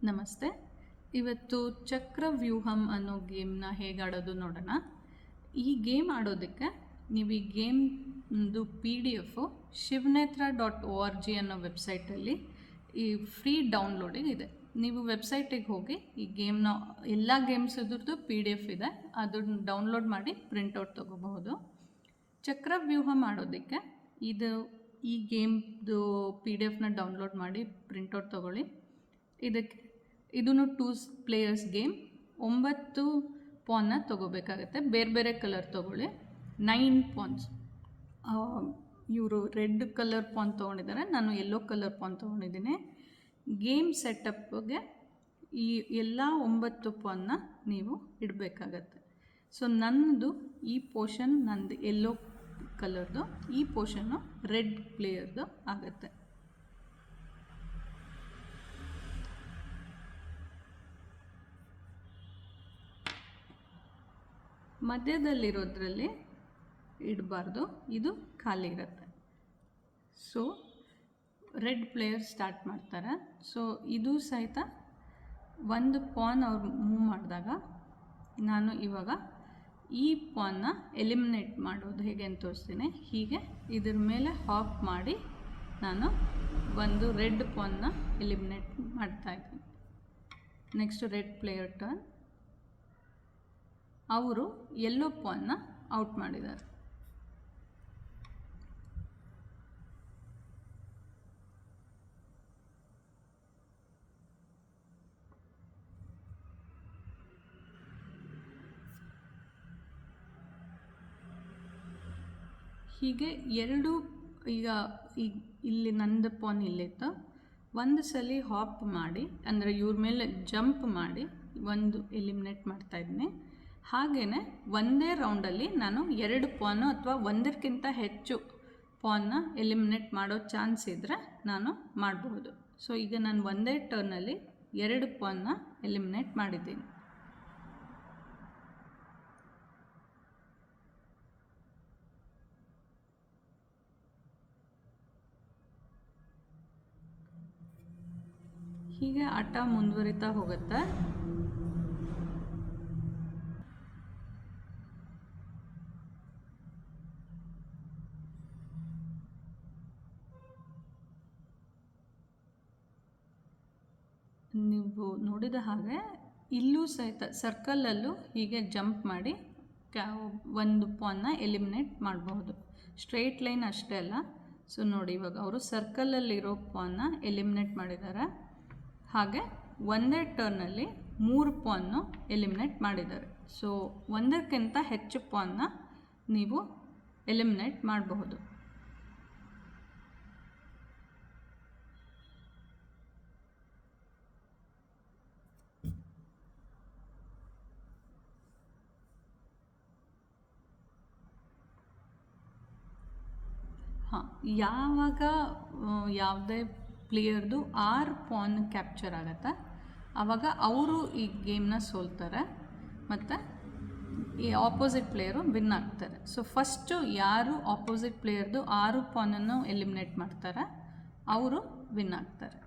ನಮಸ್ತೆ. ಇವತ್ತು ಚಕ್ರವ್ಯೂಹಂ ಅನ್ನೋ ಗೇಮ್ನ ಹೇಗೆ ಆಡೋದು ನೋಡೋಣ. ಈ ಗೇಮ್ ಆಡೋದಕ್ಕೆ ನೀವು ಈ ಗೇಮ್ದು PDF shivnetra.org ಅನ್ನೋ ವೆಬ್ಸೈಟಲ್ಲಿ ಈ ಫ್ರೀ ಡೌನ್ಲೋಡಿಂಗ್ ಇದೆ. ನೀವು ವೆಬ್ಸೈಟಿಗೆ ಹೋಗಿ ಈ ಗೇಮ್ನ ಎಲ್ಲ ಗೇಮ್ಸ್ ಇದ್ರದ್ದು PDF ಇದೆ, ಅದನ್ನು ಡೌನ್ಲೋಡ್ ಮಾಡಿ ಪ್ರಿಂಟೌಟ್ ತೊಗೋಬಹುದು. ಚಕ್ರವ್ಯೂಹ ಮಾಡೋದಕ್ಕೆ ಈ ಗೇಮ್ದು PDF ಡೌನ್ಲೋಡ್ ಮಾಡಿ ಪ್ರಿಂಟೌಟ್ ತೊಗೊಳ್ಳಿ. ಇದೂ 2 ಪ್ಲೇಯರ್ಸ್ ಗೇಮ್. 9 ಪಾನ್ನ ತೊಗೋಬೇಕಾಗತ್ತೆ. ಬೇರೆ ಬೇರೆ ಕಲರ್ ತೊಗೊಳ್ಳಿ. 9 ಪಾನ್ಸ್. ಇವರು ರೆಡ್ ಕಲರ್ ಪಾನ್ ತೊಗೊಂಡಿದ್ದಾರೆ, ನಾನು ಯೆಲ್ಲೋ ಕಲರ್ ಪಾನ್ ತೊಗೊಂಡಿದ್ದೀನಿ. ಗೇಮ್ ಸೆಟಪ್ಗೆ ಈ ಎಲ್ಲ 9 ಪಾನ್ನ ನೀವು ಇಡಬೇಕಾಗತ್ತೆ. ಸೊ ನನ್ನದು ಈ ಪೋರ್ಷನ್ ನಂದು ಯೆಲ್ಲೋ ಕಲರ್ದು, ಈ ಪೋರ್ಷನ್ನು ರೆಡ್ ಪ್ಲೇಯರ್ದು ಆಗುತ್ತೆ. ಮಧ್ಯದಲ್ಲಿರೋದ್ರಲ್ಲಿ ಇಡಬಾರ್ದು, ಇದು ಖಾಲಿ ಇರುತ್ತೆ. ಸೊ ರೆಡ್ ಪ್ಲೇಯರ್ ಸ್ಟಾರ್ಟ್ ಮಾಡ್ತಾರೆ. ಸೊ ಇದು ಸಹಿತ ಒಂದು ಪಾನ್ ಅವ್ರು ಮೂವ್ ಮಾಡಿದಾಗ ನಾನು ಇವಾಗ ಈ ಪಾನ್ನ ಎಲಿಮಿನೇಟ್ ಮಾಡೋದು ಹೇಗೆ ಅಂತ ತೋರಿಸ್ತೀನಿ. ಹೀಗೆ ಇದ್ರ ಮೇಲೆ ಹಾಪ್ ಮಾಡಿ ನಾನು ಒಂದು ರೆಡ್ ಪಾನ್ನ ಎಲಿಮಿನೇಟ್ ಮಾಡ್ತಾಯಿದ್ದೀನಿ. Next red player turn. ಅವರು ಯೆಲ್ಲೋ ಪಾನ್ನ ಔಟ್ ಮಾಡಿದ್ದಾರೆ. ಹೀಗೆ ಈಗ ಇಲ್ಲಿ ನಂದು ಪಾನ್ ಇಲ್ಲಿತ್ತು, ಒಂದು ಸಲ ಹಾಪ್ ಮಾಡಿ ಅಂದರೆ ಇವ್ರ ಮೇಲೆ ಜಂಪ್ ಮಾಡಿ ಒಂದು ಎಲಿಮಿನೇಟ್ ಮಾಡ್ತಾಯಿದ್ದೀನಿ. ಹಾಗೆಯೇ ಒಂದೇ ರೌಂಡಲ್ಲಿ ನಾನು 2 ಪಾನು ಅಥವಾ ಒಂದಕ್ಕಿಂತ ಹೆಚ್ಚು ಪಾನ್ನ ಎಲಿಮಿನೇಟ್ ಮಾಡೋ ಚಾನ್ಸ್ ಇದ್ದರೆ ನಾನು ಮಾಡಬಹುದು. ಸೊ ಈಗ ನಾನು ಒಂದೇ ಟರ್ನಲ್ಲಿ 2 ಪಾನ್ನ ಎಲಿಮಿನೇಟ್ ಮಾಡಿದ್ದೀನಿ. ಹೀಗೆ ಆಟ ಮುಂದುವರಿತಾ ಹೋಗುತ್ತೆ. ನೀವು ನೋಡಿದ ಹಾಗೆ ಇಲ್ಲೂ ಸಹಿತ ಸರ್ಕಲಲ್ಲೂ ಹೀಗೆ ಜಂಪ್ ಮಾಡಿ ಒಂದು ಪಾನ್ನ ಎಲಿಮಿನೇಟ್ ಮಾಡಬಹುದು. ಸ್ಟ್ರೈಟ್ ಲೈನ್ ಅಷ್ಟೇ ಅಲ್ಲ. ಸೊ ನೋಡಿ, ಇವಾಗ ಅವರು ಸರ್ಕಲಲ್ಲಿರೋ ಪಾನ್ನ ಎಲಿಮಿನೇಟ್ ಮಾಡಿದ್ದಾರೆ. ಹಾಗೆ ಒಂದೇ ಟರ್ನಲ್ಲಿ 3 ಪಾನ್ನು ಎಲಿಮಿನೇಟ್ ಮಾಡಿದ್ದಾರೆ. ಸೊ ಒಂದಕ್ಕಿಂತ ಹೆಚ್ಚು ಪಾನ್ನ ನೀವು ಎಲಿಮಿನೇಟ್ ಮಾಡಬಹುದು. ಯಾವಾಗ ಯಾವುದೇ ಪ್ಲೇಯರ್ದು 6 ಪಾನ್ ಕ್ಯಾಪ್ಚರ್ ಆಗುತ್ತೆ ಆವಾಗ ಅವರು ಈ ಗೇಮ್ನ ಸೋಲ್ತಾರೆ ಮತ್ತು ಈ ಆಪೋಸಿಟ್ ಪ್ಲೇಯರು ವಿನ್ ಆಗ್ತಾರೆ. ಸೊ ಫಸ್ಟು ಯಾರು ಆಪೋಸಿಟ್ ಪ್ಲೇಯರ್ದು 6 ಪಾನನ್ನು ಎಲಿಮಿನೇಟ್ ಮಾಡ್ತಾರೆ ಅವರು ವಿನ್ ಆಗ್ತಾರೆ.